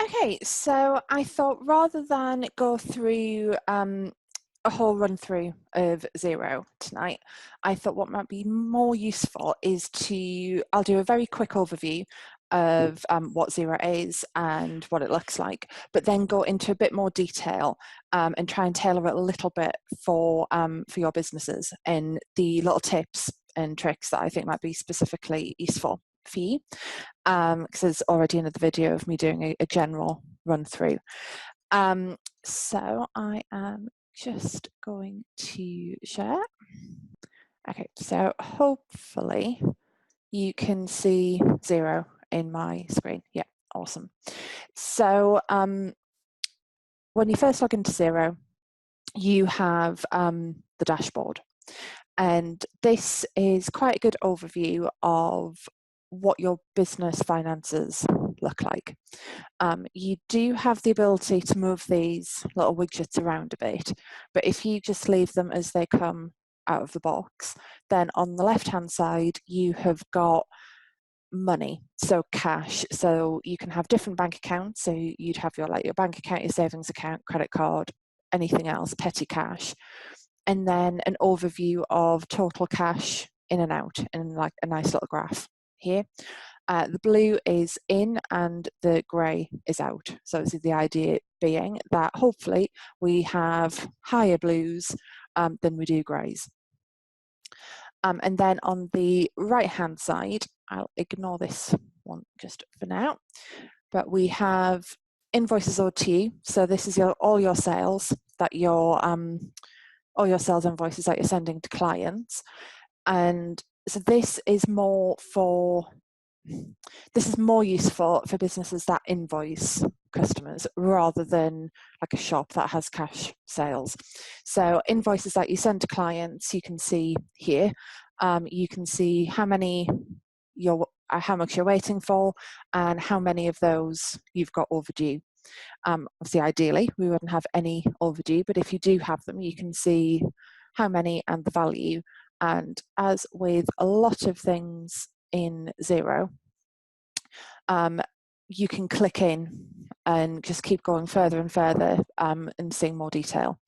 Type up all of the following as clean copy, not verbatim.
Okay, so I thought rather than go through a whole run through of Xero tonight, I thought what might be more useful is I'll do a very quick overview of what Xero is and what it looks like, but then go into a bit more detail and try and tailor it a little bit for your businesses and the little tips and tricks that I think might be specifically useful for you, because there's already another video of me doing a general run through. So I am just going to share. Okay, so hopefully you can see Xero in my screen. Yeah, awesome. So when you first log into Xero, you have the dashboard. And this is quite a good overview of what your business finances look like. You do have the ability to move these little widgets around a bit, but if you just leave them as they come out of the box, then on the left hand side you have got money, so cash. So you can have different bank accounts, so you'd have your bank account, your savings account, credit card, anything else, petty cash, and then an overview of total cash in and out in like a nice little graph here. The blue is in and the grey is out. So this is the idea being that hopefully we have higher blues than we do greys. And then on the right hand side, I'll ignore this one just for now, but we have invoices owed to you. So this is all your sales that all your sales invoices that you're sending to clients. And so this is more useful for businesses that invoice customers rather than like a shop that has cash sales. So invoices that you send to clients, you can see here. You can see how much you're waiting for and how many of those you've got overdue. Obviously, ideally, we wouldn't have any overdue, but if you do have them, you can see how many and the value. And as with a lot of things in Xero, you can click in and just keep going further and further and seeing more detail.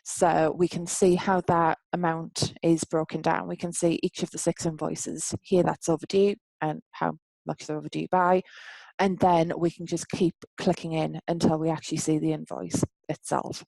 So we can see how that amount is broken down. We can see each of the 6 invoices here that's overdue and how much they're overdue by. And then we can just keep clicking in until we actually see the invoice itself.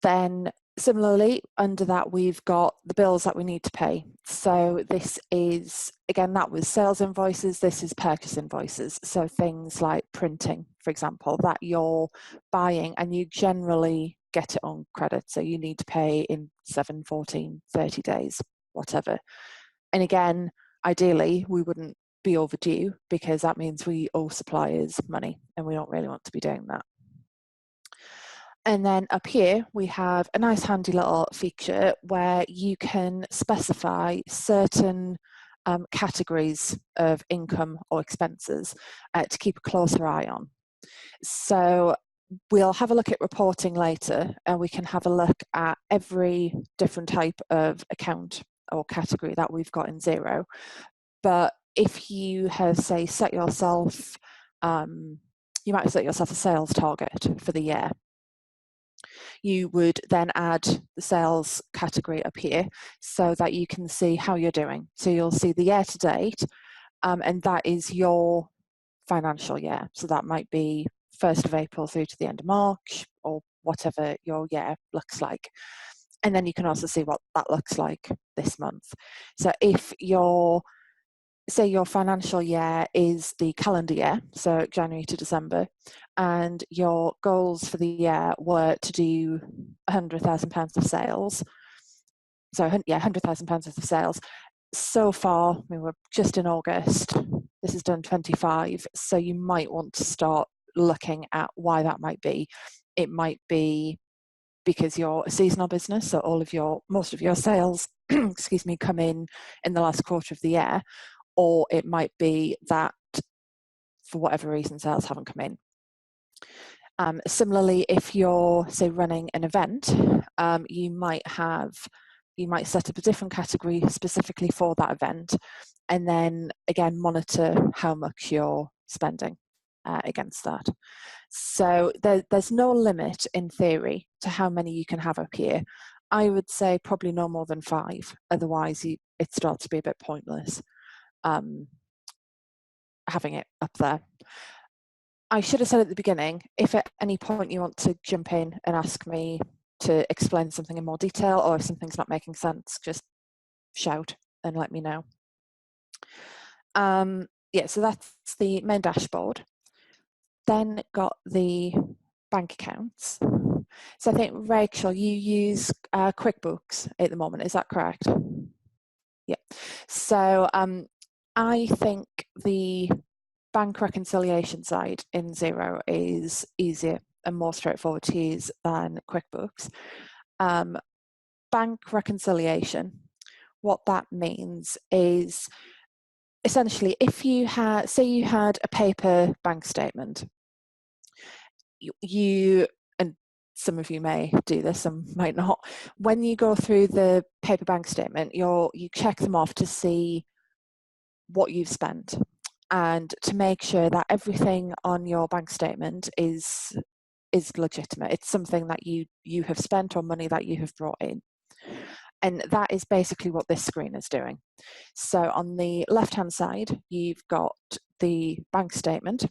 Then similarly, under that, we've got the bills that we need to pay. So this is, again, that was sales invoices. This is purchase invoices. So things like printing, for example, that you're buying and you generally get it on credit. So you need to pay in 7, 14, 30 days, whatever. And again, ideally, we wouldn't be overdue because that means we owe suppliers money and we don't really want to be doing that. And then up here, we have a nice handy little feature where you can specify certain categories of income or expenses to keep a closer eye on. So we'll have a look at reporting later and we can have a look at every different type of account or category that we've got in Xero. But if you have, say, set yourself, you might set yourself a sales target for the year. You would then add the sales category up here so that you can see how you're doing. So you'll see the year to date, and that is your financial year. So that might be 1st of April through to the end of March or whatever your year looks like. And then you can also see what that looks like this month. So if say your financial year is the calendar year, so January to December, and your goals for the year were to do £100,000 of sales. So yeah, £100,000 worth of sales. So far, I mean, we're just in August. This is done 25. So you might want to start looking at why that might be. It might be because you're a seasonal business, so most of your sales, excuse me, come in the last quarter of the year. Or it might be that for whatever reason sales haven't come in. Similarly, if you're, say, running an event, you might set up a different category specifically for that event, and then again monitor how much you're spending. against that. So there's no limit in theory to how many you can have up here. I would say probably no more than 5, otherwise it starts to be a bit pointless having it up there. I should have said at the beginning, if at any point you want to jump in and ask me to explain something in more detail, or if something's not making sense, just shout and let me know. Yeah, so that's the main dashboard. Then got the bank accounts. So I think, Rachel, you use QuickBooks at the moment, is that correct? Yeah. So I think the bank reconciliation side in Xero is easier and more straightforward to use than QuickBooks. Bank reconciliation, what that means is essentially if you had, say you had a paper bank statement, you, and some of you may do this, some might not, when you go through the paper bank statement, you check them off to see what you've spent and to make sure that everything on your bank statement is legitimate. It's something that you have spent or money that you have brought in. And that is basically what this screen is doing. So on the left-hand side, you've got the bank statement,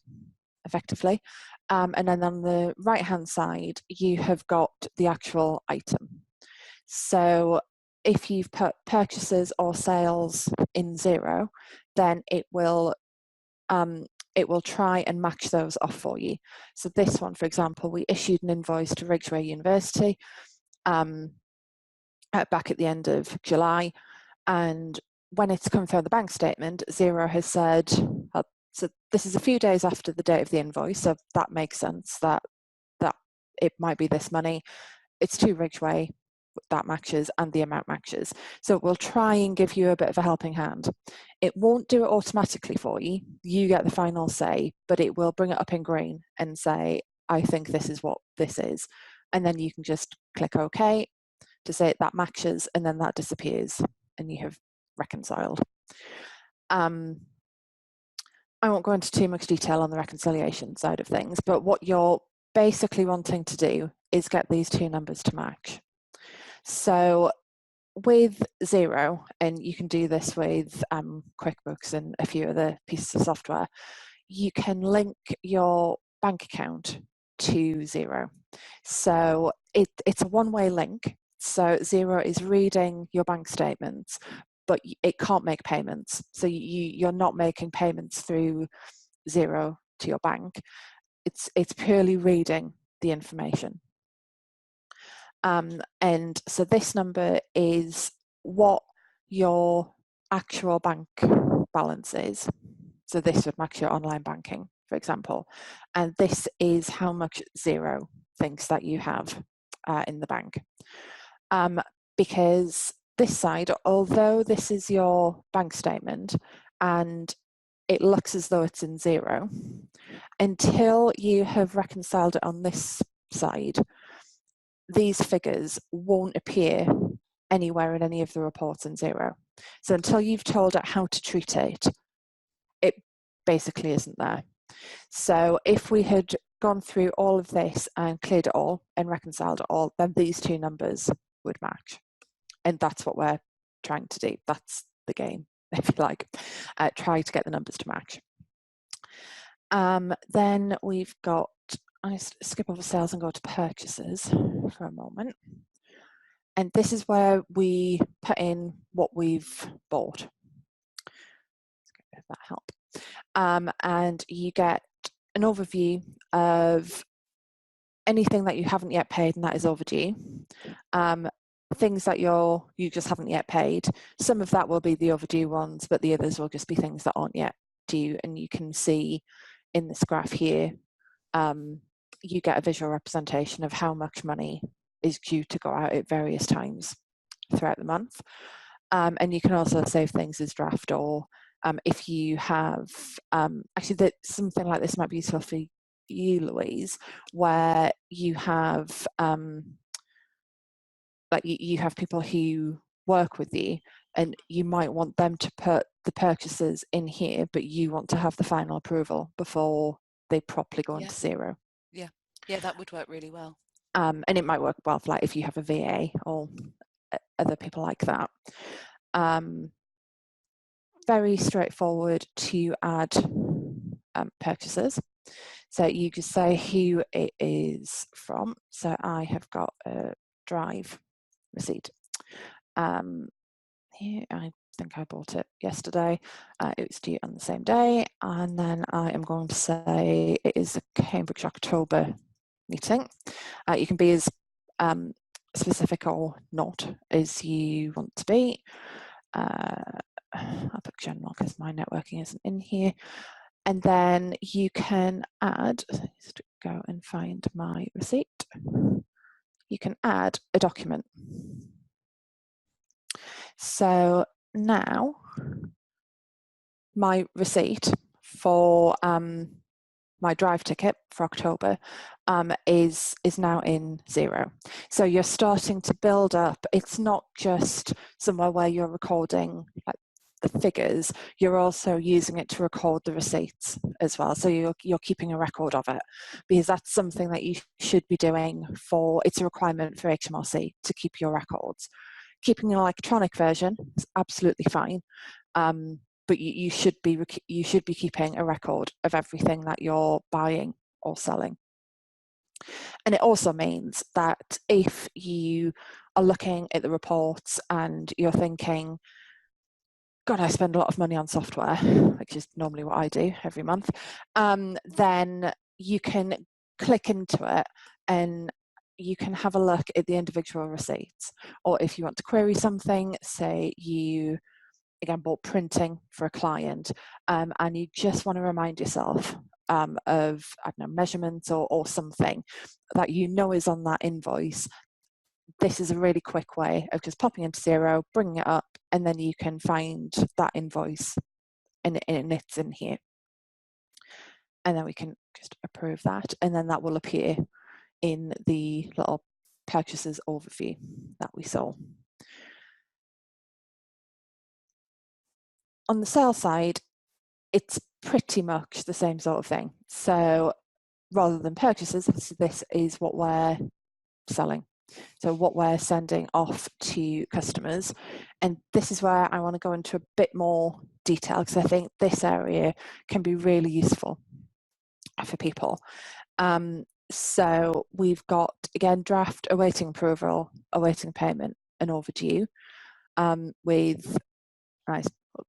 effectively, and then on the right-hand side, you have got the actual item. So if you've put purchases or sales in Xero, then it will try and match those off for you. So this one, for example, we issued an invoice to Xero University back at the end of July, and when it's come from the bank statement, Xero has said, so this is a few days after the date of the invoice, so that makes sense that it might be this money. It's to Ridgeway, that matches, and the amount matches. So we'll try and give you a bit of a helping hand. It won't do it automatically for you. You get the final say, but it will bring it up in green and say, I think this is what this is. And then you can just click OK to say that matches, and then that disappears and you have reconciled. I won't go into too much detail on the reconciliation side of things, but what you're basically wanting to do is get these two numbers to match. So with Xero, and you can do this with QuickBooks and a few other pieces of software, you can link your bank account to Xero. So it's a one-way link. So Xero is reading your bank statements, but it can't make payments. So you're not making payments through Xero to your bank. It's purely reading the information. And so this number is what your actual bank balance is. So this would match your online banking, for example. And this is how much Xero thinks that you have in the bank. Because this side, although this is your bank statement and it looks as though it's in Xero, until you have reconciled it on this side, these figures won't appear anywhere in any of the reports in Xero. So until you've told it how to treat it, it basically isn't there. So if we had gone through all of this and cleared it all and reconciled it all, then these two numbers would match. And that's what we're trying to do. That's the game, if you like. Try to get the numbers to match. Then we've got, I skip over sales and go to purchases for a moment. And this is where we put in what we've bought. If that help. And you get an overview of anything that you haven't yet paid and that is overdue. Things that you just haven't yet paid. Some of that will be the overdue ones, but the others will just be things that aren't yet due. And you can see in this graph here, you get a visual representation of how much money is due to go out at various times throughout the month. And you can also save things as draft, or if you have, actually something like this might be useful for you, Louise, where you have, like you have people who work with you and you might want them to put the purchases in here, but you want to have the final approval before they properly go Yeah. into Xero. Yeah, that would work really well. And it might work well for like if you have a VA or other people like that. Very straightforward to add purchases. So you just say who it is from. So I have got a drive receipt. Here, I think I bought it yesterday. It was due on the same day. And then I am going to say it is a Cambridge October meeting. You can be as specific or not as you want to be. I'll put general because my networking isn't in here. And then you can add, just go and find my receipt. You can add a document. So now my receipt for my drive ticket for October is now in Xero. So you're starting to build up. It's not just somewhere where you're recording like the figures, you're also using it to record the receipts as well. So you're keeping a record of it, because that's something that you should be doing it's a requirement for HMRC to keep your records. Keeping an electronic version is absolutely fine. But you should be keeping a record of everything that you're buying or selling. And it also means that if you are looking at the reports and you're thinking, God, I spend a lot of money on software, which is normally what I do every month, then you can click into it and you can have a look at the individual receipts. Or if you want to query something, say you again bought printing for a client, and you just want to remind yourself of, I don't know, measurements or something that you know is on that invoice. This is a really quick way of just popping into Xero, bringing it up, and then you can find that invoice and it's in here. And then we can just approve that, and then that will appear in the little purchases overview that we saw. On the sales side, it's pretty much the same sort of thing. So rather than purchases, this is what we're selling. So what we're sending off to customers. And this is where I want to go into a bit more detail, because I think this area can be really useful for people. So we've got, again, draft, awaiting approval, awaiting payment, and overdue, with a nice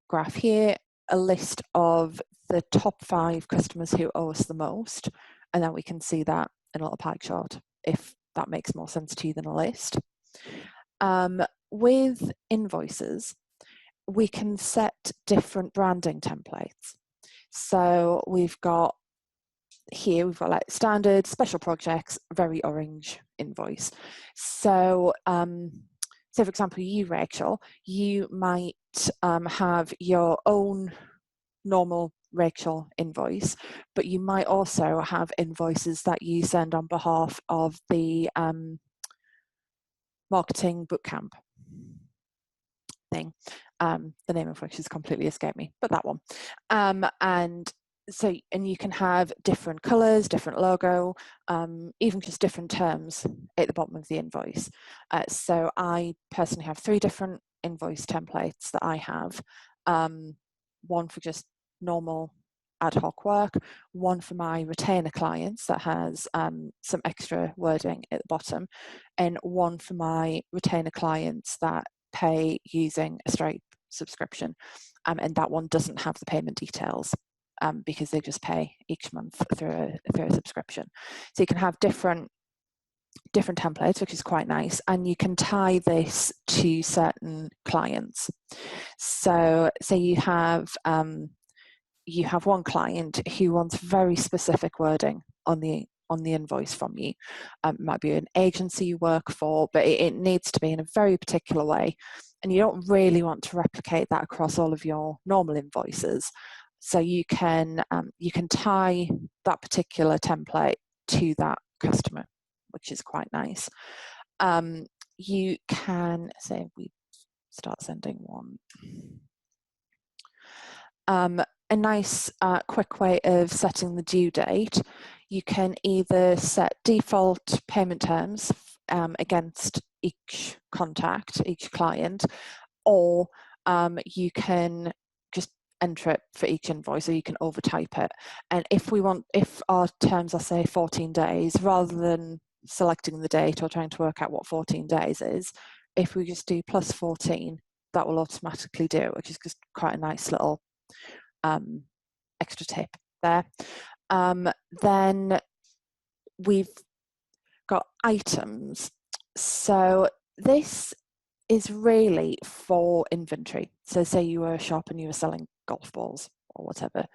graph here, a list of the top 5 customers who owe us the most, and then we can see that in a little pie chart if that makes more sense to you than a list. With invoices, we can set different branding templates. So we've got like standard, special projects, very orange invoice. So for example, you, Rachel, you might have your own normal Rachel invoice, but you might also have invoices that you send on behalf of the marketing bootcamp thing, the name of which has completely escaped me, but that one. And you can have different colors, different logo, even just different terms at the bottom of the invoice. So I personally have 3 different invoice templates that I have. One for just normal ad hoc work, one for my retainer clients that has some extra wording at the bottom, and one for my retainer clients that pay using a Stripe subscription, and that one doesn't have the payment details because they just pay each month through a subscription. So you can have different templates, which is quite nice, and you can tie this to certain clients. So say you have one client who wants very specific wording on the invoice from you. It might be an agency you work for, but it needs to be in a very particular way, and you don't really want to replicate that across all of your normal invoices. So you can tie that particular template to that customer, which is quite nice. You can say we start sending one. a nice quick way of setting the due date. You can either set default payment terms against each contact, each client, or you can just enter it for each invoice, or you can overtype it. And if our terms are, say, 14 days, rather than selecting the date or trying to work out what 14 days is, if we just do plus 14, that will automatically do it, which is just quite a nice little extra tip there. Then we've got items. So this is really for inventory. So say you were a shop and you were selling golf balls or whatever.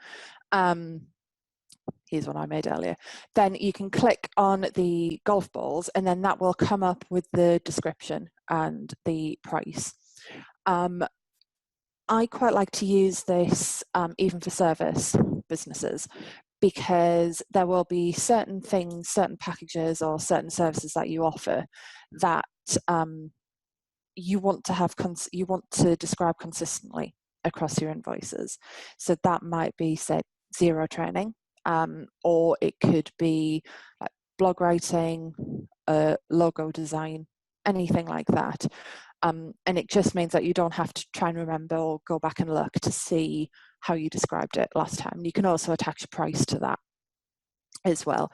Here's one I made earlier. Then you can click on the golf balls, and then that will come up with the description and the price. I quite like to use this even for service businesses, because there will be certain things, certain packages or certain services that you offer that you want to describe consistently across your invoices. So that might be, say, Xero training, or it could be like blog writing, logo design, anything like that. And it just means that you don't have to try and remember or go back and look to see how you described it last time. You can also attach a price to that as well.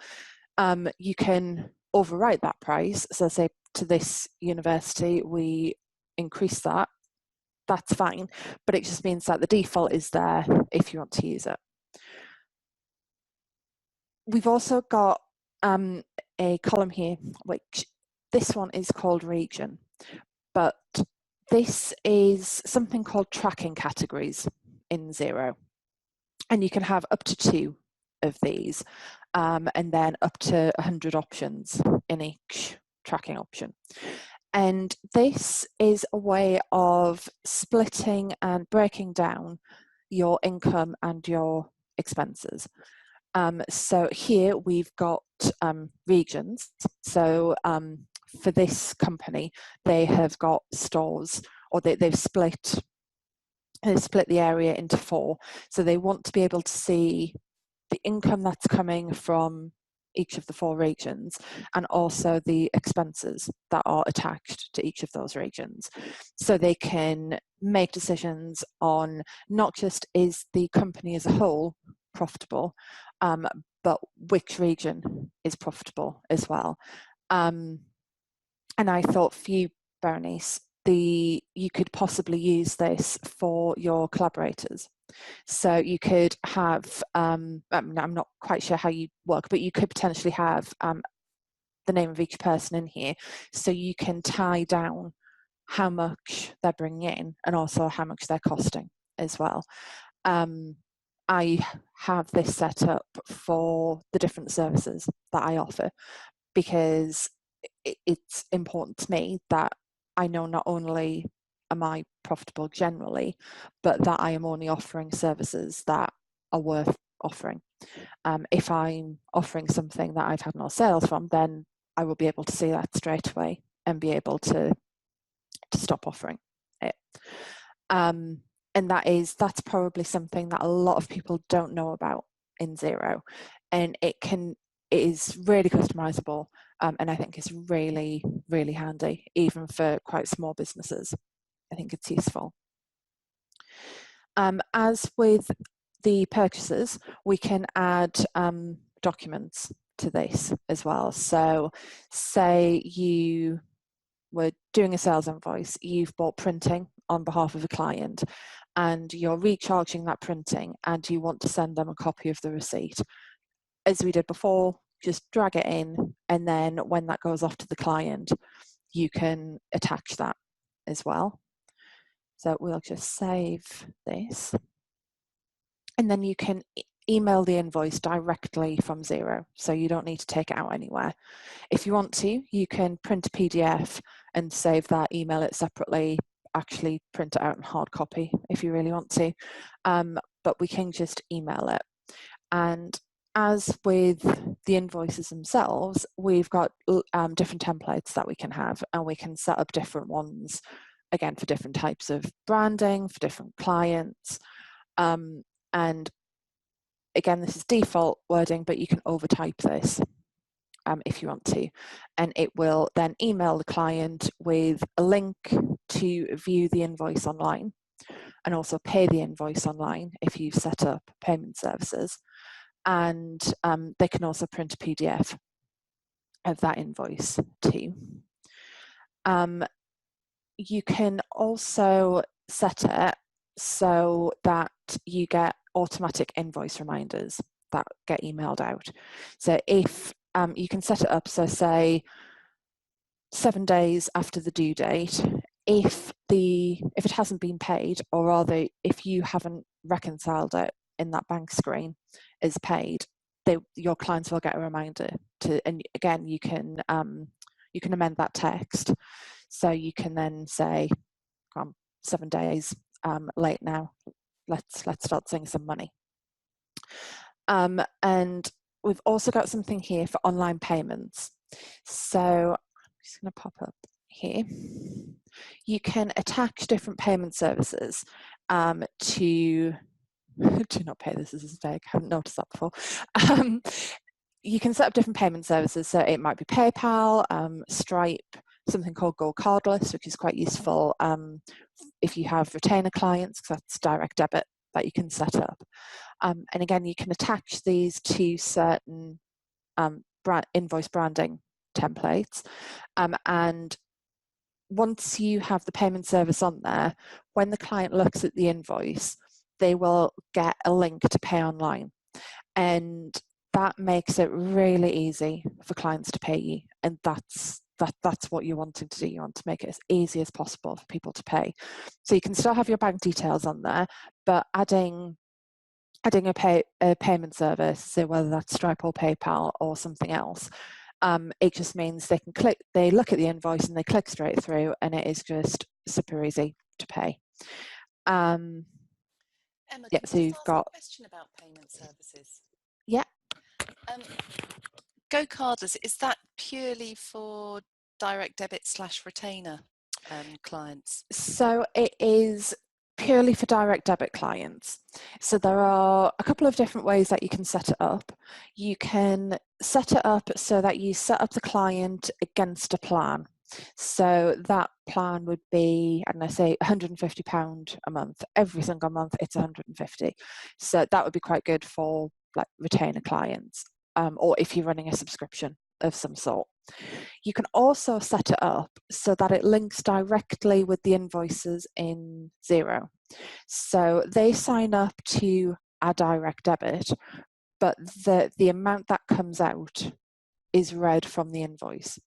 You can overwrite that price. So say to this university, we increase that. That's fine, but it just means that the default is there if you want to use it. We've also got a column here, which this one is called region, but this is something called tracking categories in Xero. And you can have up to 2 of these, and then up to 100 options in each tracking option. And this is a way of splitting and breaking down your income and your expenses. So here we've got regions. So for this company, they have got stores, or they've split the area into 4. So they want to be able to see the income that's coming from each of the 4 regions, and also the expenses that are attached to each of those regions. So they can make decisions on not just is the company as a whole profitable, but which region is profitable as well. And I thought for you, Berenice, you could possibly use this for your collaborators. So you could have, I'm not quite sure how you work, but you could potentially have the name of each person in here, so you can tie down how much they're bringing in and also how much they're costing as well. I have this set up for the different services that I offer, because it's important to me that I know not only am I profitable generally, but that I am only offering services that are worth offering. If I'm offering something that I've had no sales from, then I will be able to see that straight away and be able to stop offering it. And that's probably something that a lot of people don't know about in Xero, and it is really customizable, and I think it's really, really handy, even for quite small businesses. I think it's useful. As with the purchases, we can add documents to this as well. So say you were doing a sales invoice, you've bought printing on behalf of a client, and you're recharging that printing, and you want to send them a copy of the receipt. As we did before, just drag it in, and then when that goes off to the client, you can attach that as well. So we'll just save this, and then you can email the invoice directly from Xero, so you don't need to take it out anywhere. If you want to, you can print a PDF and save that, email it separately, actually print it out in hard copy if you really want to, but we can just email it. And as with the invoices themselves, we've got different templates that we can have, and we can set up different ones, again, for different types of branding, for different clients. And again, this is default wording, but you can overtype this if you want to, and it will then email the client with a link to view the invoice online and also pay the invoice online if you've set up payment services. And they can also print a PDF of that invoice too. You can also set it so that you get automatic invoice reminders that get emailed out. So if you can set it up, so say 7 days after the due date, if it hasn't been paid, or rather if you haven't reconciled it in that bank screen as paid, your clients will get a reminder to. And again, you can amend that text, so you can then say, 7 days late now, let's start seeing some money. And we've also got something here for online payments. So I'm just going to pop up here. You can attach different payment services to do not pay, this is a mistake, I haven't noticed that before. You can set up different payment services, so it might be PayPal, Stripe, something called Go Cardless, which is quite useful if you have retainer clients, because that's direct debit that you can set up. And again, you can attach these to certain invoice branding templates. And once you have the payment service on there, when the client looks at the invoice, they will get a link to pay online. And that makes it really easy for clients to pay you. And that's what you're wanting to do. You want to make it as easy as possible for people to pay. So you can still have your bank details on there, but adding a payment service, so whether that's Stripe or PayPal or something else, it just means they look at the invoice and they click straight through, and it is just super easy to pay. Emma, yeah, can so I you've ask got a question about payment services? Yeah. Go Cardless, is that purely for direct debit / retainer clients? So it is purely for direct debit clients. So there are a couple of different ways that you can set it up. You can set it up so that you set up the client against a plan. So that plan would be, I don't know, say £150 a month. Every single month it's 150. So that would be quite good for like retainer clients, or if you're running a subscription of some sort. You can also set it up so that it links directly with the invoices in Xero. So they sign up to a direct debit, but the amount that comes out is read from the invoice.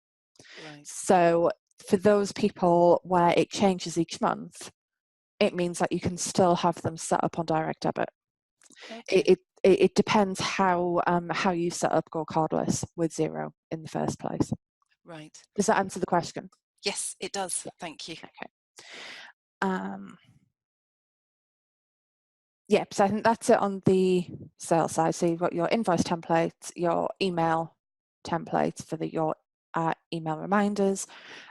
Right. So for those people where it changes each month, it means that you can still have them set up on direct debit. Okay. It depends how you set up Go Cardless with Xero in the first place. Right. Does that answer the question? Yes, it does. Yeah. Thank you. Okay. Yeah, so I think that's it on the sales side. So you've got your invoice templates, your email templates for your email reminders,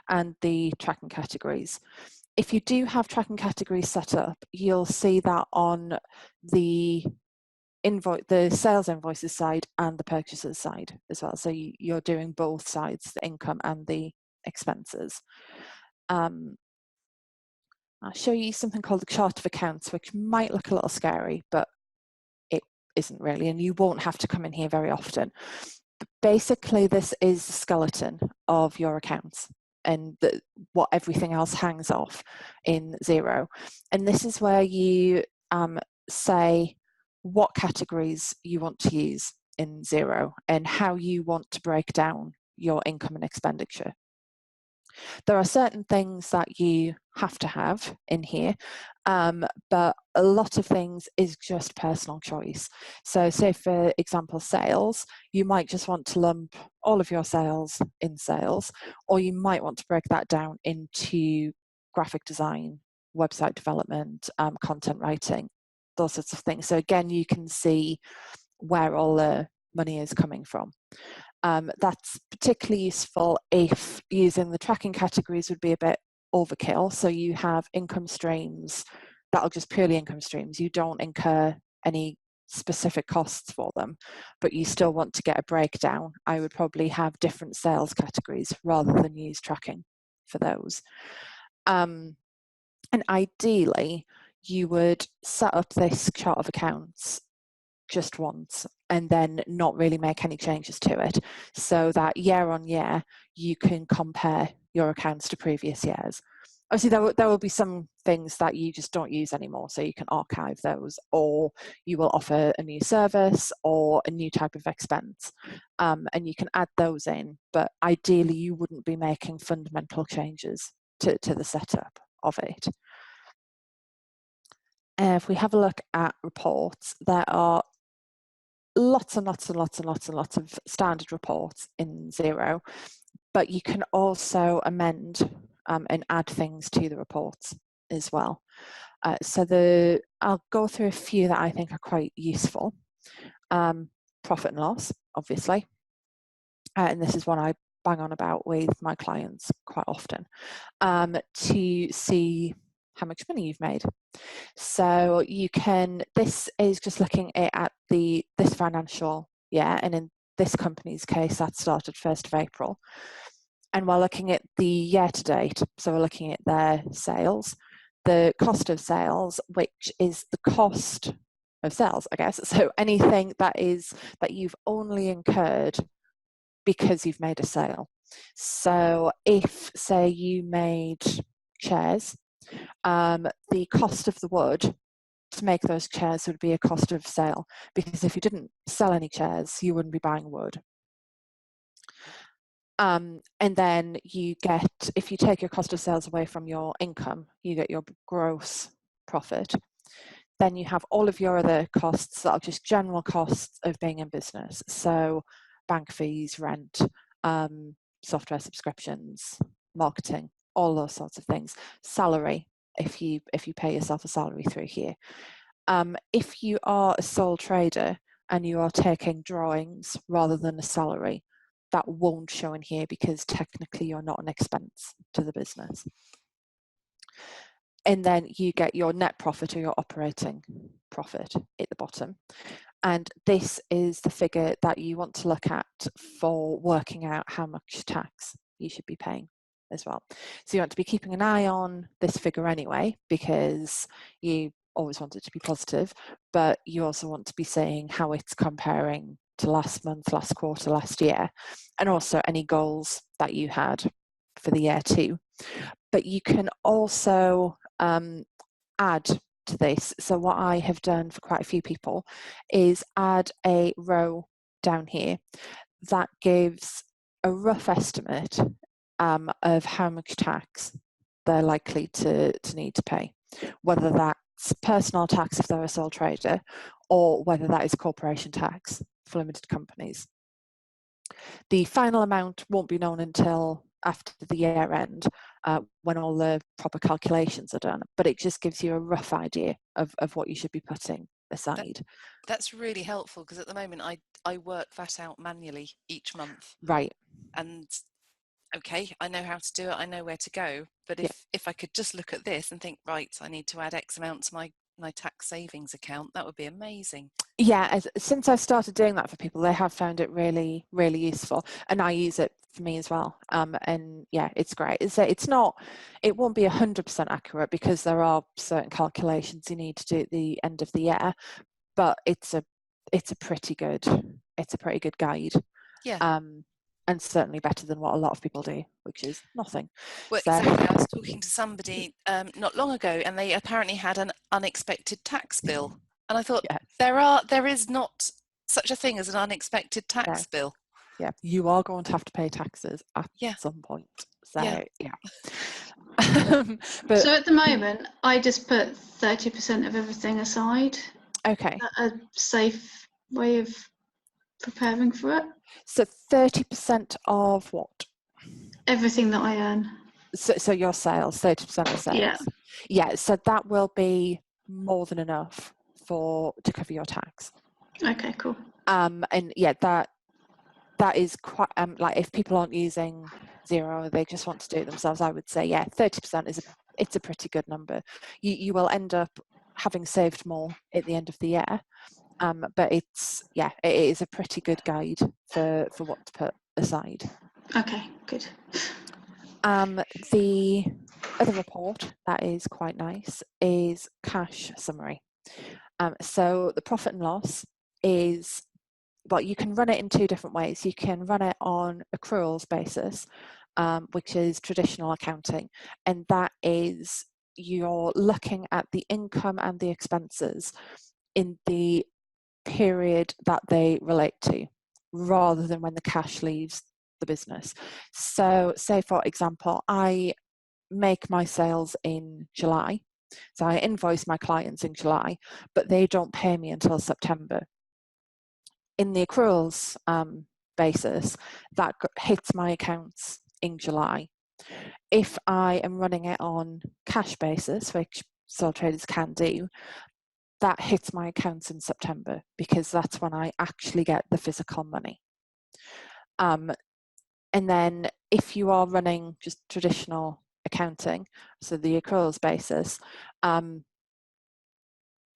and the tracking categories. If you do have tracking categories set up, you'll see that on the sales invoices side and the purchases side as well. So you're doing both sides, the income and the expenses. I'll show you something called the chart of accounts, which might look a little scary, but it isn't really, and you won't have to come in here very often. But basically, this is the skeleton of your accounts and what everything else hangs off in Xero. And this is where you say what categories you want to use in Xero and how you want to break down your income and expenditure. There are certain things that you have to have in here, but a lot of things is just personal choice. So say for example, sales, you might just want to lump all of your sales in sales, or you might want to break that down into graphic design, website development, content writing, those sorts of things. So again, you can see where all the money is coming from. That's particularly useful if using the tracking categories would be a bit overkill. So you have income streams that are just purely income streams. You don't incur any specific costs for them, but you still want to get a breakdown, I would probably have different sales categories rather than use tracking for those. And ideally, you would set up this chart of accounts just once and then not really make any changes to it, so that year on year you can compare your accounts to previous years. Obviously there will be some things that you just don't use anymore, so you can archive those, or you will offer a new service or a new type of expense, and you can add those in, but ideally you wouldn't be making fundamental changes to the setup of it. If we have a look at reports, there are lots and lots and lots and lots and lots of standard reports in Xero, but you can also amend and add things to the reports as well. So I'll go through a few that I think are quite useful. Profit and loss, obviously, and this is one I bang on about with my clients quite often, to see how much money you've made. So you can, this is just looking at this financial year, and in this company's case that started 1st of April, and we're looking at the year to date, so we're looking at their sales, the cost of sales, which is the cost of sales, I guess, so anything that you've only incurred because you've made a sale. So if, say, you made chairs, the cost of the wood to make those chairs would be a cost of sale, because if you didn't sell any chairs, you wouldn't be buying wood. And then you get, if you take your cost of sales away from your income, you get your gross profit. Then you have all of your other costs that are just general costs of being in business. So bank fees, rent, software subscriptions, marketing, all those sorts of things. Salary, if you pay yourself a salary through here. If you are a sole trader and you are taking drawings rather than a salary, that won't show in here because technically you're not an expense to the business. And then you get your net profit or your operating profit at the bottom. And this is the figure that you want to look at for working out how much tax you should be paying as well. So you want to be keeping an eye on this figure anyway, because you always want it to be positive, but you also want to be seeing how it's comparing to last month, last quarter, last year, and also any goals that you had for the year too. But you can also add to this. So what I have done for quite a few people is add a row down here that gives a rough estimate of how much tax they're likely to need to pay, whether that's personal tax if they're a sole trader, or whether that is corporation tax for limited companies. The final amount won't be known until after the year end, when all the proper calculations are done, but it just gives you a rough idea of what you should be putting aside. That's really helpful, because at the moment I work that out manually each month. Right. And okay, I know how to do it, I know where to go, but if I could just look at this and think, right, I need to add X amount to my tax savings account, that would be amazing. Yeah, since I started doing that for people, they have found it really, really useful, and I use it for me as well. And yeah, it's great. It won't be 100% accurate because there are certain calculations you need to do at the end of the year, but it's a pretty good guide. Yeah. And certainly better than what a lot of people do, which is nothing. Well, So. exactly. I was talking to somebody not long ago, and they apparently had an unexpected tax bill. And I thought, yes, there is not such a thing as an unexpected tax bill. Yeah, you are going to have to pay taxes at some point. So yeah. But so at the moment, I just put 30% of everything aside. Okay. A safe way of preparing for it. So 30% of what? Everything that I earn. So your sales, 30% of sales. Yeah. Yeah. So that will be more than enough to cover your tax. Okay. Cool. And yeah, that is quite like, if people aren't using Xero, they just want to do it themselves, I would say 30% it's a pretty good number. You will end up having saved more at the end of the year, But it is a pretty good guide for what to put aside. Okay, good. The other report that is quite nice is cash summary. So the profit and loss is, well, you can run it in two different ways. You can run it on accruals basis, which is traditional accounting, and that is you're looking at the income and the expenses in the period that they relate to, rather than when the cash leaves the business. So say, for example, I make my sales in July, so I invoice my clients in July, but they don't pay me until September. In the accruals basis, that hits my accounts in July. If I am running it on cash basis, which sole traders can do, that hits my accounts in September, because that's when I actually get the physical money. And then if you are running just traditional accounting, so the accruals basis,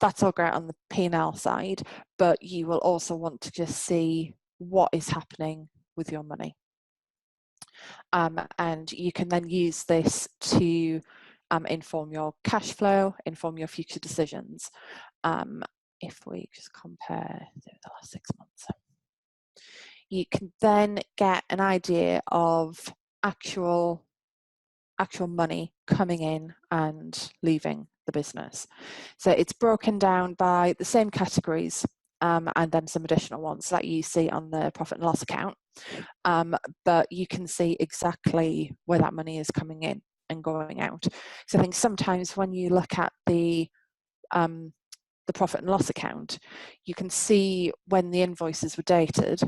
that's all great on the P&L side, but you will also want to just see what is happening with your money. And you can then use this to inform your cash flow, inform your future decisions. If we just compare the last 6 months, you can then get an idea of actual money coming in and leaving the business. So it's broken down by the same categories and then some additional ones that you see on the profit and loss account. But you can see exactly where that money is coming in and going out. So I think sometimes when you look at the profit and loss account, you can see when the invoices were dated,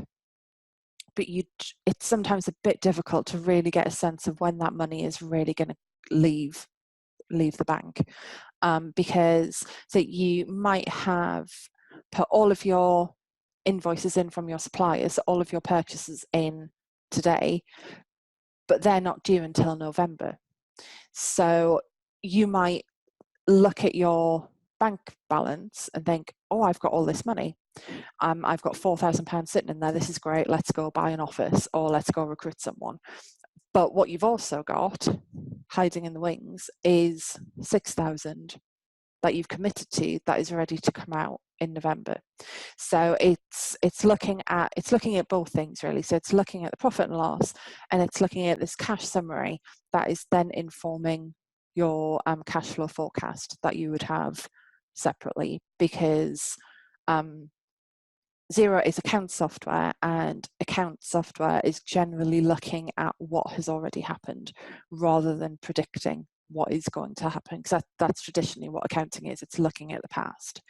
but it's sometimes a bit difficult to really get a sense of when that money is really going to leave the bank, because so you might have put all of your invoices in from your suppliers, all of your purchases in today, but they're not due until November. So you might look at your bank balance and think, oh, I've got all this money. I've got £4,000 sitting in there. This is great. Let's go buy an office, or let's go recruit someone. But what you've also got hiding in the wings is 6,000 that you've committed to that is ready to come out in November. So it's looking at both things really. So it's looking at the profit and loss, and it's looking at this cash summary that is then informing your cash flow forecast that you would have separately, because Xero is account software, and account software is generally looking at what has already happened rather than predicting what is going to happen, because that's traditionally what accounting is. It's looking at the past.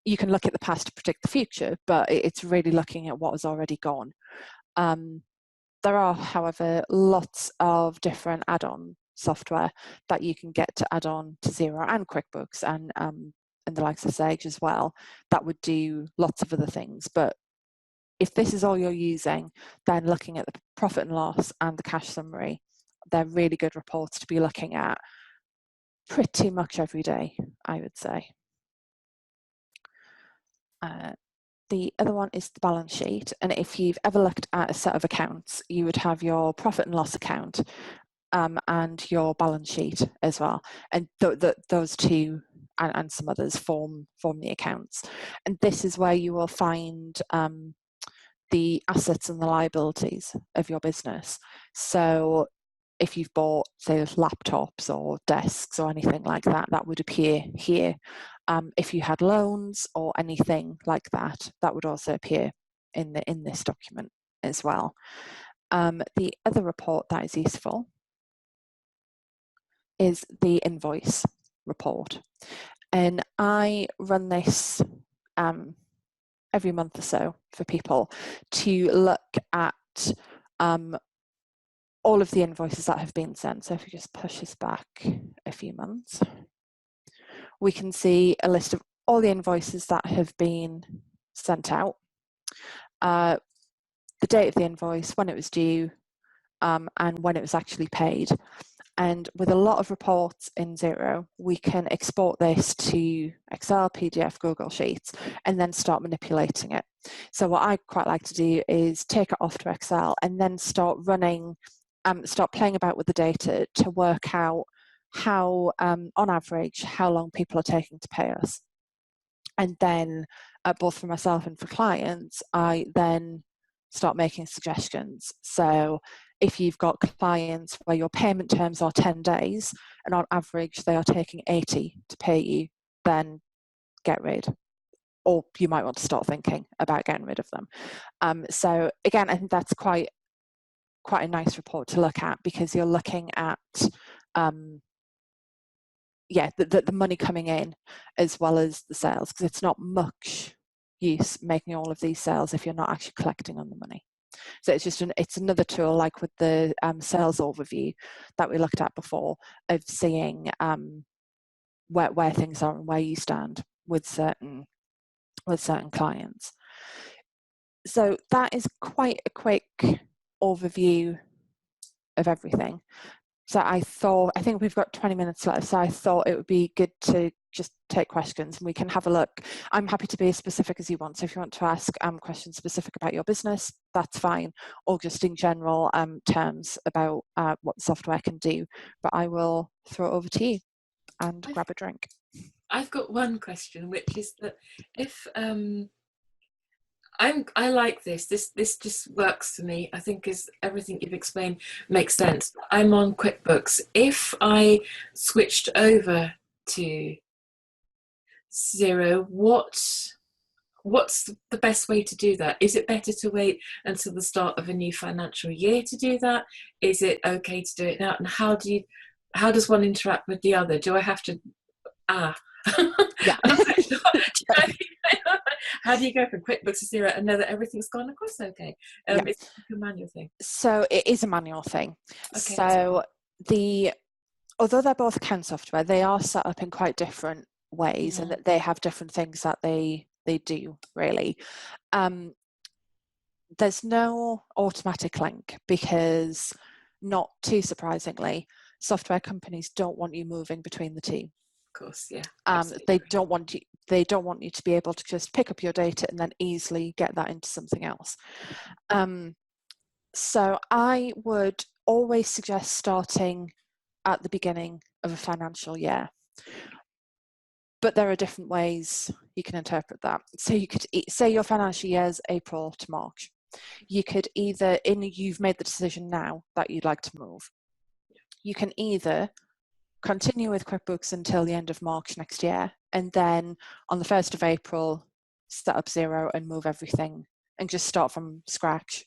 You can look at the past to predict the future, but it's really looking at what has already gone. There are, however, lots of different add-on software that you can get to add on to Xero and QuickBooks and the likes of Sage as well, that would do lots of other things. But if this is all you're using, then looking at the profit and loss and the cash summary, they're really good reports to be looking at pretty much every day, I would say. The other one is the balance sheet. And if you've ever looked at a set of accounts, you would have your profit and loss account and your balance sheet as well. And those two and some others form the accounts. And this is where you will find the assets and the liabilities of your business. So if you've bought, say, laptops or desks or anything like that, that would appear here. If you had loans or anything like that, that would also appear in this document as well. The other report that is useful is the invoice report. And I run this every month or so for people to look at all of the invoices that have been sent. So if we just push this back a few months, we can see a list of all the invoices that have been sent out, the date of the invoice, when it was due, and when it was actually paid. And with a lot of reports in Xero, we can export this to Excel, PDF, Google Sheets, and then start manipulating it. So what I quite like to do is take it off to Excel and then start running, start playing about with the data to work out how, on average, how long people are taking to pay us. And then, both for myself and for clients, I then start making suggestions. So if you've got clients where your payment terms are 10 days and on average they are taking 80 to pay you, then get rid. Or you might want to start thinking about getting rid of them. So again, I think that's quite a nice report to look at, because you're looking at the money coming in as well as the sales, because it's not much use making all of these sales if you're not actually collecting on the money. So it's just it's another tool, like with the sales overview that we looked at before, of seeing where things are and where you stand with certain clients. So that is quite a quick overview of everything. So I think we've got 20 minutes left, so I thought it would be good to just take questions and we can have a look. I'm happy to be as specific as you want. So if you want to ask questions specific about your business, that's fine, or just in general terms about what the software can do. But I will throw it over to you and grab a drink. I've got one question, which is that if I like this just works for me. I think is everything you've explained makes sense. I'm on QuickBooks. If I switched over to Xero, what's the best way to do that? Is it better to wait until the start of a new financial year to do that? Is it okay to do it now? And how does one interact with the other? Do I have to Yeah. How do you go from QuickBooks to Xero and know that everything's gone across okay? It's a manual thing. So it is a manual thing. Okay, so although they're both account software, they are set up in quite different ways, and that they have different things that they do, really. There's no automatic link because, not too surprisingly, software companies don't want you moving between the two. Of course, yeah. They don't want you to be able to just pick up your data and then easily get that into something else. So I would always suggest starting at the beginning of a financial year. But there are different ways you can interpret that. So you could say your financial year is April to March. You could either, you've made the decision now that you'd like to move. You can either continue with QuickBooks until the end of March next year, and then on the 1st of April, set up Xero and move everything and just start from scratch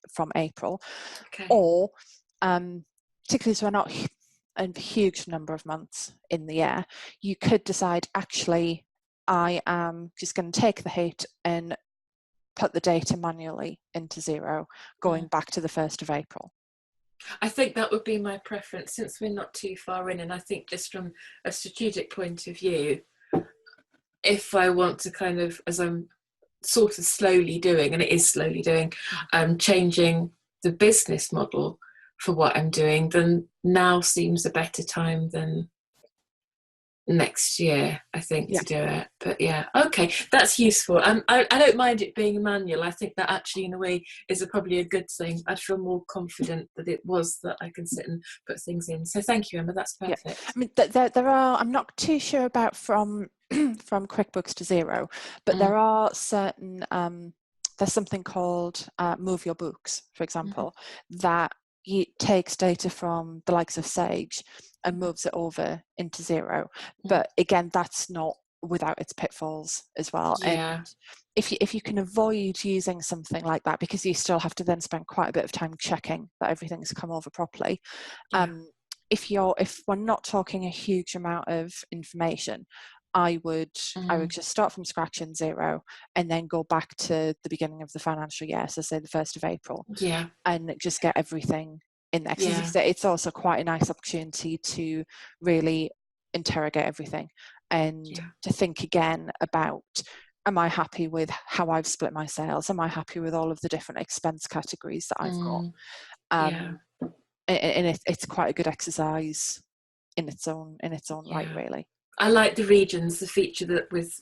from April. Okay. Or, particularly so we're not a huge number of months in the year, you could decide, actually, I am just going to take the hit and put the data manually into Xero, going back to the 1st of April. I think that would be my preference, since we're not too far in, and I think just from a strategic point of view, if I want to kind of, as I'm sort of slowly doing, and it is slowly doing, changing the business model for what I'm doing, then now seems a better time than next year, I think, to do it. But yeah, okay, that's useful. I don't mind it being a manual. I think that actually, in a way, is probably a good thing. I'd feel more confident that it was that I can sit and put things in. So thank you, Emma. That's perfect. Yeah. I mean, there are. I'm not too sure about from QuickBooks to Xero, but there are certain. There's something called Move Your Books, for example, that takes data from the likes of Sage and moves it over into Xero. But again, that's not without its pitfalls as well. Yeah. And if you can avoid using something like that, because you still have to then spend quite a bit of time checking that everything's come over properly. If we're not talking a huge amount of information, I would just start from scratch in Xero and then go back to the beginning of the financial year, so say the 1st of April, and just get everything in there. Because it's also quite a nice opportunity to really interrogate everything and to think again about, am I happy with how I've split my sales? Am I happy with all of the different expense categories that I've got? and it's quite a good exercise in its own right, really. I like the regions, the feature that with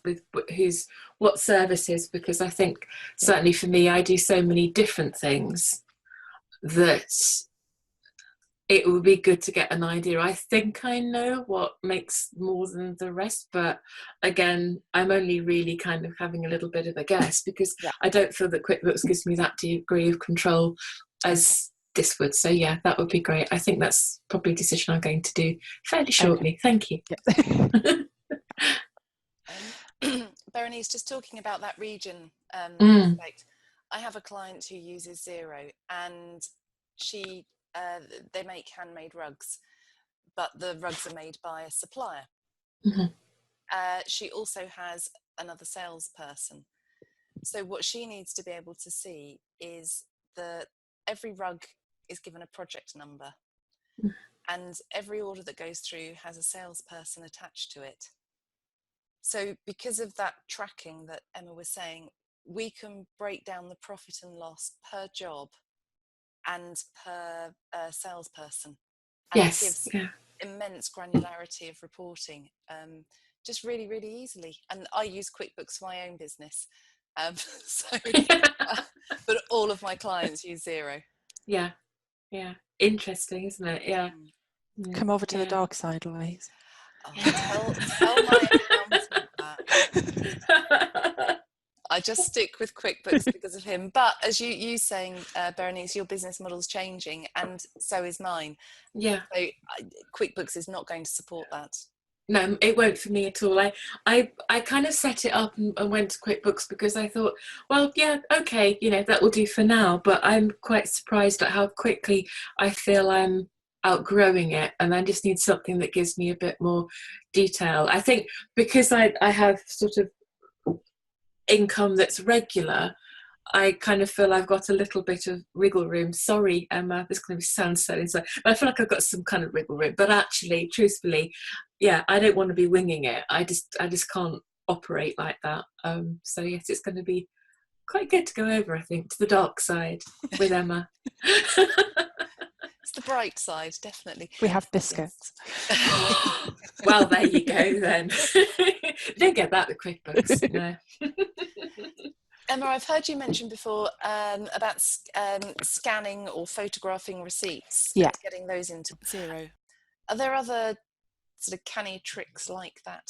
who's what services, because I think certainly for me, I do so many different things that it would be good to get an idea. I think I know what makes more than the rest, but again, I'm only really kind of having a little bit of a guess, because I don't feel that QuickBooks gives me that degree of control as this would. So yeah, that would be great. I think that's probably a decision I'm going to do fairly shortly. Thank you. Berenice, just talking about that region aspect, I have a client who uses Xero, and they make handmade rugs, but the rugs are made by a supplier. She also has another salesperson. So what she needs to be able to see is that every rug is given a project number, and every order that goes through has a salesperson attached to it. So because of that tracking that Emma was saying, we can break down the profit and loss per job and per salesperson. And it gives immense granularity of reporting, just really, really easily. And I use QuickBooks for my own business. But all of my clients use Xero. Yeah. Interesting, isn't it? Yeah. Come over to the dark side, Louise. Oh, tell my accountant that. I just stick with QuickBooks because of him. But as you saying, Berenice, your business model's changing, and so is mine. Yeah. So QuickBooks is not going to support that. No, it won't for me at all. I kind of set it up and went to QuickBooks because I thought, well, yeah, okay, that will do for now. But I'm quite surprised at how quickly I feel I'm outgrowing it, and I just need something that gives me a bit more detail. I think because I have sort of income that's regular, I kind of feel I've got a little bit of wriggle room. Sorry, Emma, this is going to sound so inside, but I feel like I've got some kind of wriggle room. But actually, truthfully, I don't want to be winging it. I just can't operate like that. So yes, it's going to be quite good to go over, I think, to the dark side with Emma. It's the bright side, definitely. We have biscuits. Well, there you go then. You don't get that with QuickBooks, no. Emma, I've heard you mention before about scanning or photographing receipts and getting those into Xero. Are there other sort of canny tricks like that?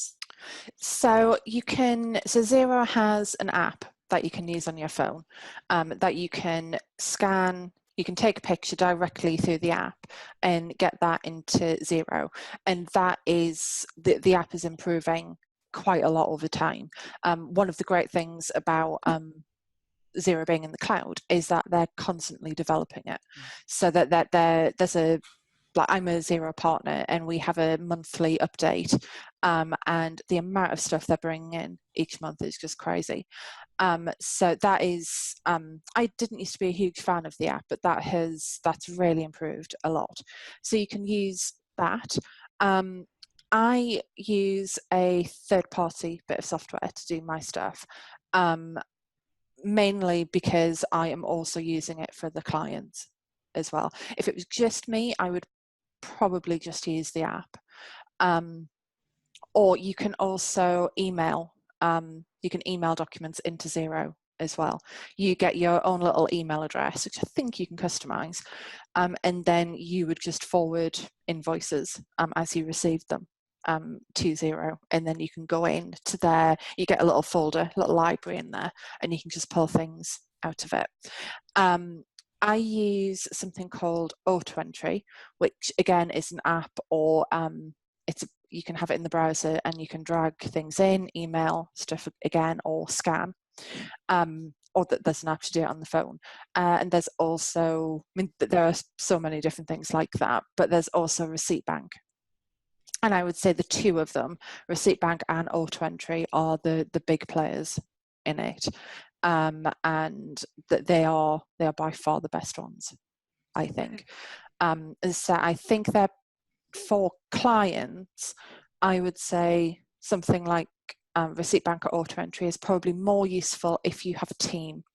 So Xero has an app that you can use on your phone that you can scan. You can take a picture directly through the app and get that into Xero. And that is, the app is improving quite a lot over time. One of the great things about Xero being in the cloud is that they're constantly developing it. So that there's I'm a Xero partner, and we have a monthly update, and the amount of stuff they're bringing in each month is just crazy. So that is, I didn't used to be a huge fan of the app, but that's really improved a lot. So you can use that. I use a third-party bit of software to do my stuff, mainly because I am also using it for the clients as well. If it was just me, I would probably just use the app. Or you can also email. You can email documents into Xero as well. You get your own little email address, which I think you can customize, and then you would just forward invoices as you receive them to Xero, and then you can go in to there. You get a little folder, a little library in there, and you can just pull things out of it. I use something called Auto Entry, which again is an app, or you can have it in the browser and you can drag things in, email stuff again, or scan. Or there's an app to do it on the phone. And there's also, there are so many different things like that, but there's also Receipt Bank. And I would say the two of them, Receipt Bank and Auto Entry, are the big players in it. And that they are by far the best ones, I think. So I think they're, for clients, I would say something like Receipt Bank or Auto Entry is probably more useful if you have a team,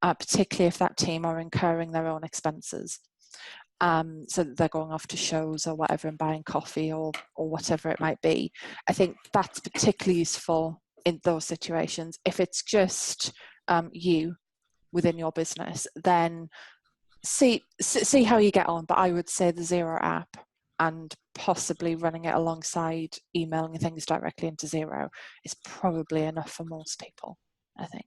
particularly if that team are incurring their own expenses. so that they're going off to shows or whatever and buying coffee or whatever it might be. I think that's particularly useful in those situations. If it's just you within your business, then see how you get on. But I would say the Xero app and possibly running it alongside emailing things directly into Xero is probably enough for most people, I think.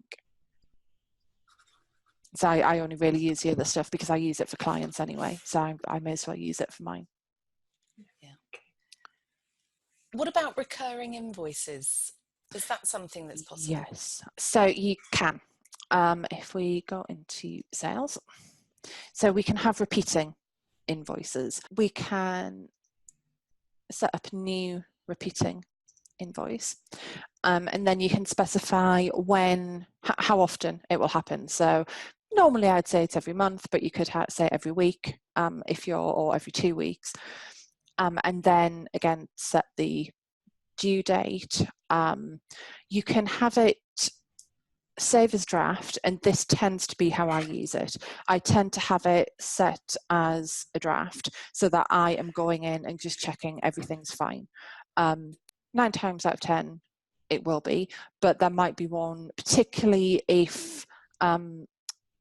So I only really use the other stuff because I use it for clients anyway, so I may as well use it for mine. Yeah. What about recurring invoices? Is that something that's possible? Yes, so you can. If we go into sales, so we can have repeating invoices. We can set up a new repeating invoice, and then you can specify how often it will happen. So normally I'd say it's every month, but you could say every week or every 2 weeks, and then again set the due date. You can have it save as draft, and this tends to be how I use it. I tend to have it set as a draft so that I am going in and just checking everything's fine. 9 times out of 10 it will be, but there might be one, particularly if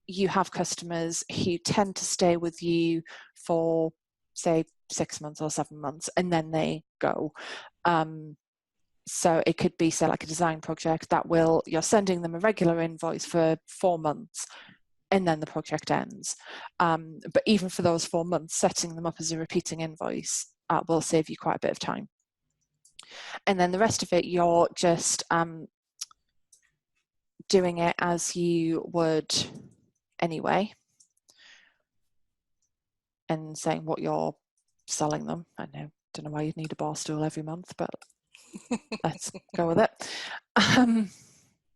you have customers who tend to stay with you for say 6 months or 7 months and then they go. So it could be, say, like a design project that you're sending them a regular invoice for 4 months and then the project ends. But even for those 4 months, setting them up as a repeating invoice will save you quite a bit of time. And then the rest of it, you're just doing it as you would anyway and saying what you're selling them. I don't know why you'd need a bar stool every month, but let's go with it.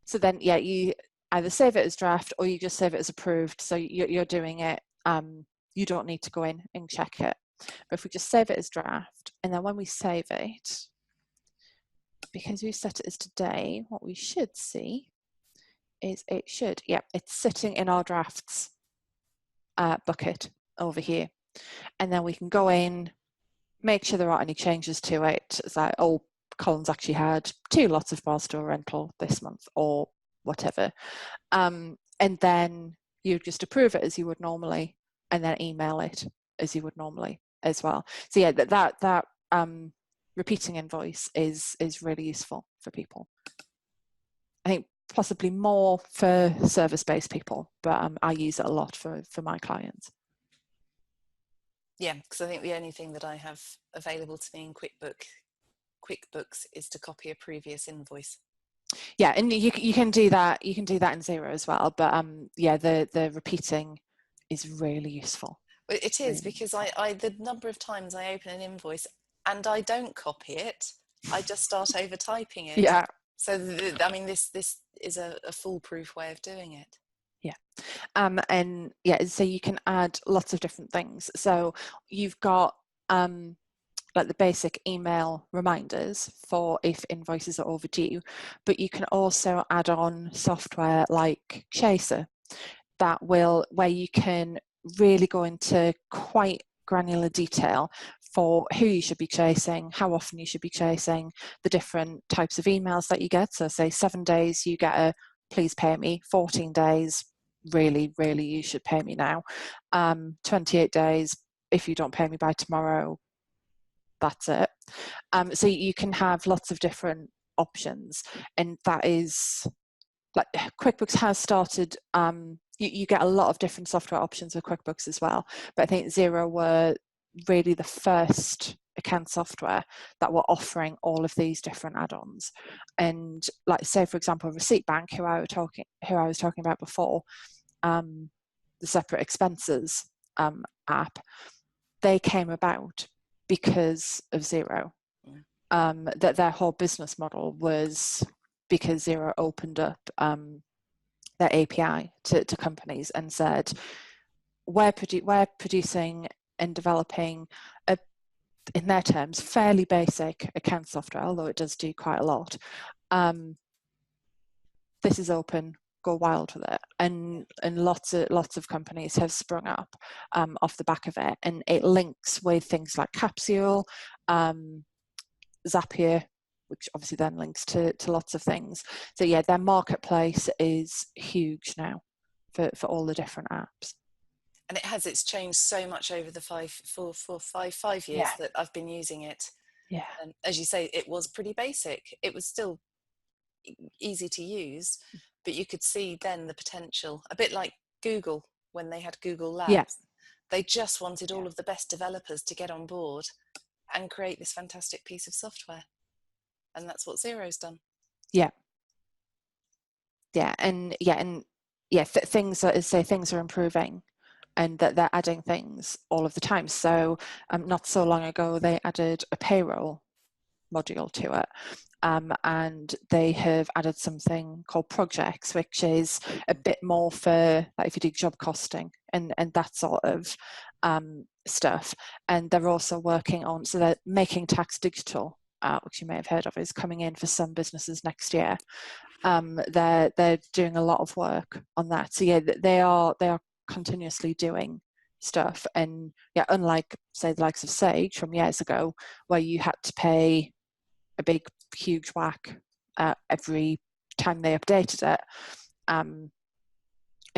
So then, yeah, you either save it as draft or you just save it as approved. So you're doing it. You don't need to go in and check it. But if we just save it as draft, and then when we save it, because we set it as today, what we should see is it's sitting in our drafts bucket over here. And then we can go in, make sure there aren't any changes to it. It's like, oh, Colin's actually had 2 lots of bar stool rental this month or whatever. And then you just approve it as you would normally and then email it as you would normally as well. So yeah, that repeating invoice is really useful for people. I think possibly more for service-based people, but I use it a lot for my clients. Yeah, because I think the only thing that I have available to me in QuickBooks is to copy a previous invoice. Yeah, and you can do that. You can do that in Xero as well. But yeah, the repeating is really useful. It is, because the number of times I open an invoice and I don't copy it, I just start over typing it. Yeah. So I mean, this is a foolproof way of doing it. Yeah. And yeah, so you can add lots of different things. So you've got like the basic email reminders for if invoices are overdue, but you can also add on software like Chaser where you can really go into quite granular detail for who you should be chasing, how often you should be chasing, the different types of emails that you get. So say 7 days you get a please pay me, 14 days really you should pay me now, 28 days if you don't pay me by tomorrow, that's it. So you can have lots of different options, and that is like QuickBooks has started. You get a lot of different software options with QuickBooks as well, but I think Xero were really the first account software that were offering all of these different add-ons. And like, say for example, Receipt Bank, who I was talking about before, the separate expenses app, they came about because of Xero. That their whole business model was because Xero opened up their API to companies and said, we're producing and developing in their terms, fairly basic account software, although it does do quite a lot. This is open. go wild with it, and lots of companies have sprung up off the back of it, and it links with things like Capsule, Zapier, which obviously then links to lots of things. So yeah, their marketplace is huge now for all the different apps. And it's changed so much over the 5 years that I've been using it. Yeah. And as you say, it was pretty basic. It was still easy to use, but you could see then the potential, a bit like Google when they had Google Labs. Yeah. They just wanted all of the best developers to get on board and create this fantastic piece of software. And that's what Xero's done. Yeah. Yeah. And things are improving, and that they're adding things all of the time. So not so long ago, they added a payroll module to it. And they have added something called projects, which is a bit more for like if you do job costing and that sort of stuff. And they're also working on, so they're making tax digital, which you may have heard of, is coming in for some businesses next year. They're doing a lot of work on that. So yeah, they are continuously doing stuff. And yeah, unlike say the likes of Sage from years ago, where you had to pay a big huge whack every time they updated it, and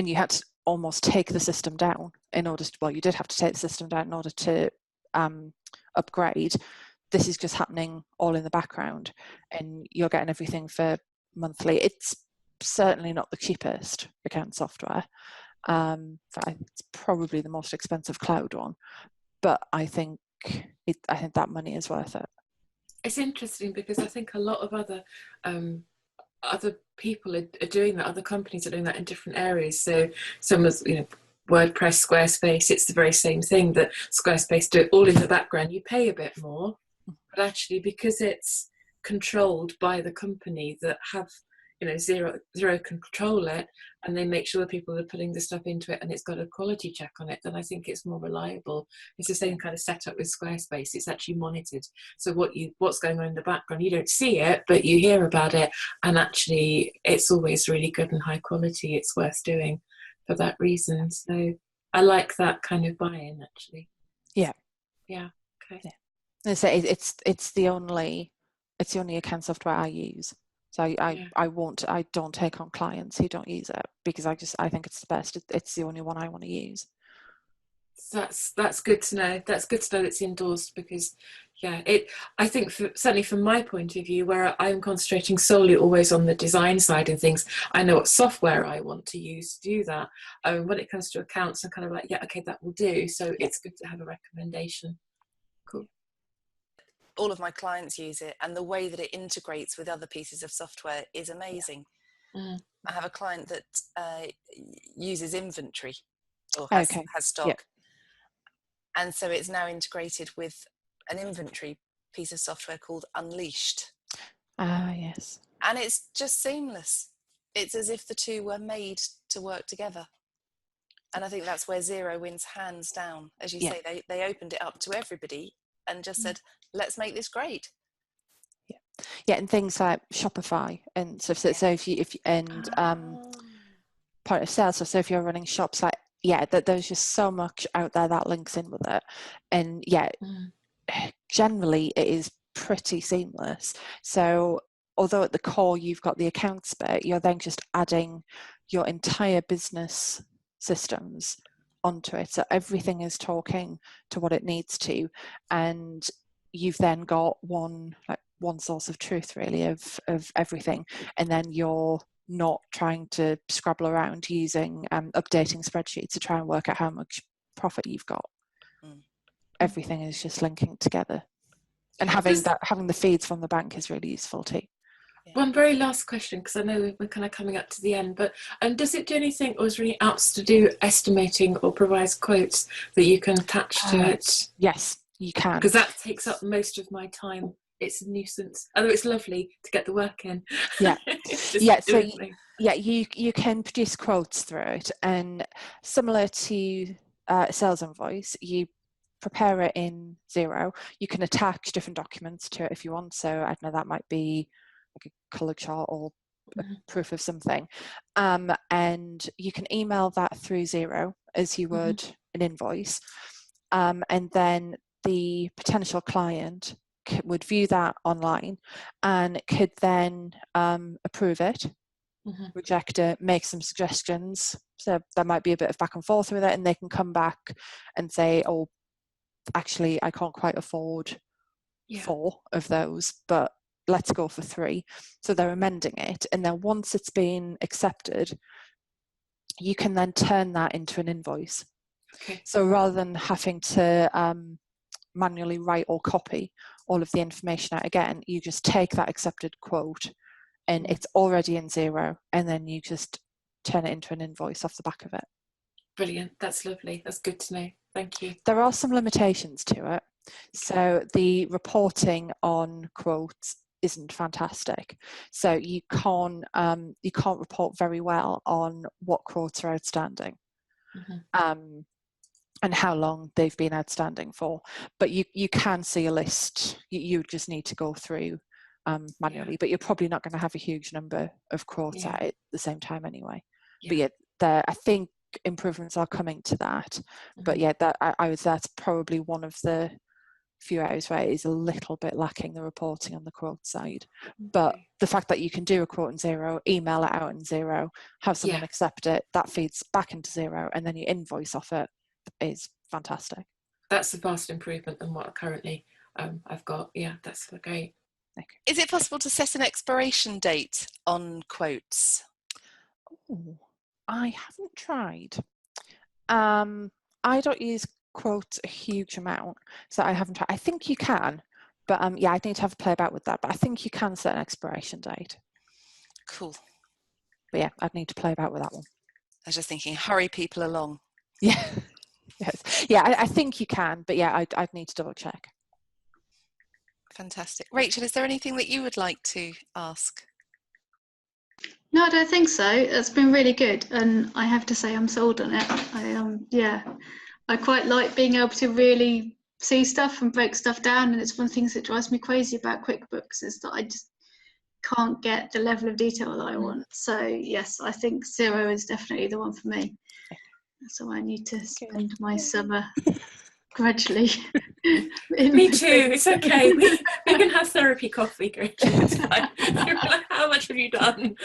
you had to almost take the system down in order to, well, you did have to take the system down in order to upgrade. This is just happening all in the background, and you're getting everything for monthly. It's certainly not the cheapest account software. It's probably the most expensive cloud one, but I think that money is worth it. It's interesting because I think a lot of other people are doing that. Other companies are doing that in different areas. So some of WordPress, Squarespace, it's the very same thing that Squarespace do it all in the background. You pay a bit more, but actually because it's controlled by the company that have, Xero can control it, and they make sure that people are putting the stuff into it and it's got a quality check on it, then I think it's more reliable. It's the same kind of setup with Squarespace. It's actually monitored. So what's going on in the background, you don't see it, but you hear about it, and actually it's always really good and high quality. It's worth doing for that reason. So I like that kind of buy-in, actually. Yeah. Okay. Yeah. So it's the only account software I use. So I don't take on clients who don't use it, because I think it's the best. It's the only one I want to use. That's good to know. That's good to know it's endorsed, because I think certainly from my point of view, where I'm concentrating solely always on the design side and things, I know what software I want to use to do that. When it comes to accounts, I'm kind of like, that will do. So it's good to have a recommendation. Cool. All of my clients use it, and the way that it integrates with other pieces of software is amazing. I have a client that uses inventory, or has stock, and so it's now integrated with an inventory piece of software called Unleashed. Yes. And it's just seamless. It's as if the two were made to work together. And I think that's where Xero wins hands down. As you say, they opened it up to everybody and just said, let's make this great. Yeah, and things like Shopify and stuff. So if you part of sales. So if you're running shops, like there's just so much out there that links in with it, and generally it is pretty seamless. So although at the core you've got the accounts bit, you're then just adding your entire business systems onto it. So everything is talking to what it needs to, and you've then got one source of truth really of everything, and then you're not trying to scrabble around using updating spreadsheets to try and work out how much profit you've got. Everything is just linking together, and having the feeds from the bank is really useful too. One very last question, because I know we're kind of coming up to the end, but does it do anything, or is there any apps to do estimating or provides quotes that you can attach to it? Yes, you can. Because that takes up most of my time. It's a nuisance, although it's lovely to get the work in. So you can produce quotes through it, and similar to sales invoice, you prepare it in Xero. You can attach different documents to it if you want. So I don't know, that might be like a color chart or proof of something. And you can email that through Xero as you would an invoice. And then the potential client would view that online and could then approve it, reject it, make some suggestions. So there might be a bit of back and forth with it, and they can come back and say, oh, actually, I can't quite afford 4 of those, but let's go for 3. So they're amending it. And then once it's been accepted, you can then turn that into an invoice. Okay. So rather than having to manually write or copy all of the information out again, you just take that accepted quote and it's already in Xero, and then you just turn it into an invoice off the back of it. Brilliant. That's lovely. That's good to know. Thank you. There are some limitations to it. So the reporting on quotes isn't fantastic. So you can't report very well on what quotes are outstanding. And how long they've been outstanding for. But you can see a list. You just need to go through manually, but you're probably not going to have a huge number of quotes at the same time anyway. But I think improvements are coming to that. But that that's probably one of the few areas where it is a little bit lacking, the reporting on the quote side. But the fact that you can do a quote in Xero, email it out in Xero, have someone accept it, that feeds back into Xero, and then you invoice off it, is fantastic. That's a vast improvement than what currently I've got. Yeah, that's great. Okay. Is it possible to set an expiration date on quotes? Oh, I haven't tried. I don't use quotes a huge amount, so I haven't tried. I think you can, but I need to have a play about with that. But I think you can set an expiration date. Cool. But I'd need to play about with that one. I was just thinking, hurry people along. Yeah. Yes. Yeah, I think you can, but I'd need to double check. Fantastic. Rachel, is there anything that you would like to ask? No, I don't think so. It's been really good, and I have to say I'm sold on it. I quite like being able to really see stuff and break stuff down, and it's one of the things that drives me crazy about QuickBooks is that I just can't get the level of detail that I want. So yes, I think Xero is definitely the one for me. So I need to spend my summer gradually. Me too. It's okay. We can have therapy coffee, Gretchen. It's fine. You're like, how much have you done?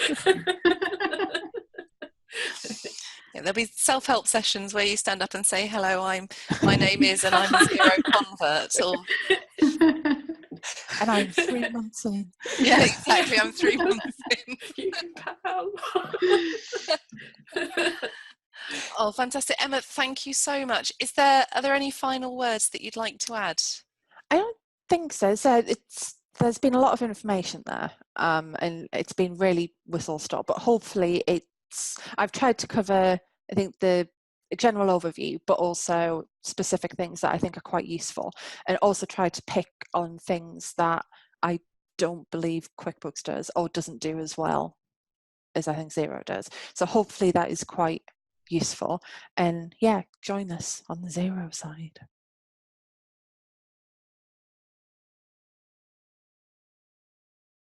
There'll be self-help sessions where you stand up and say, hello, my name is, and I'm a Xero convert. And I'm 3 months in. Yeah, exactly. I'm 3 months in. You can pal. Oh, fantastic. Emma, thank you so much. Are there any final words that you'd like to add? I don't think so. So there's been a lot of information there, and it's been really whistle-stop, but hopefully I've tried to cover, I think, the general overview, but also specific things that I think are quite useful, and also try to pick on things that I don't believe QuickBooks does or doesn't do as well as I think Xero does. So hopefully that is quite useful, and join us on the Xero side.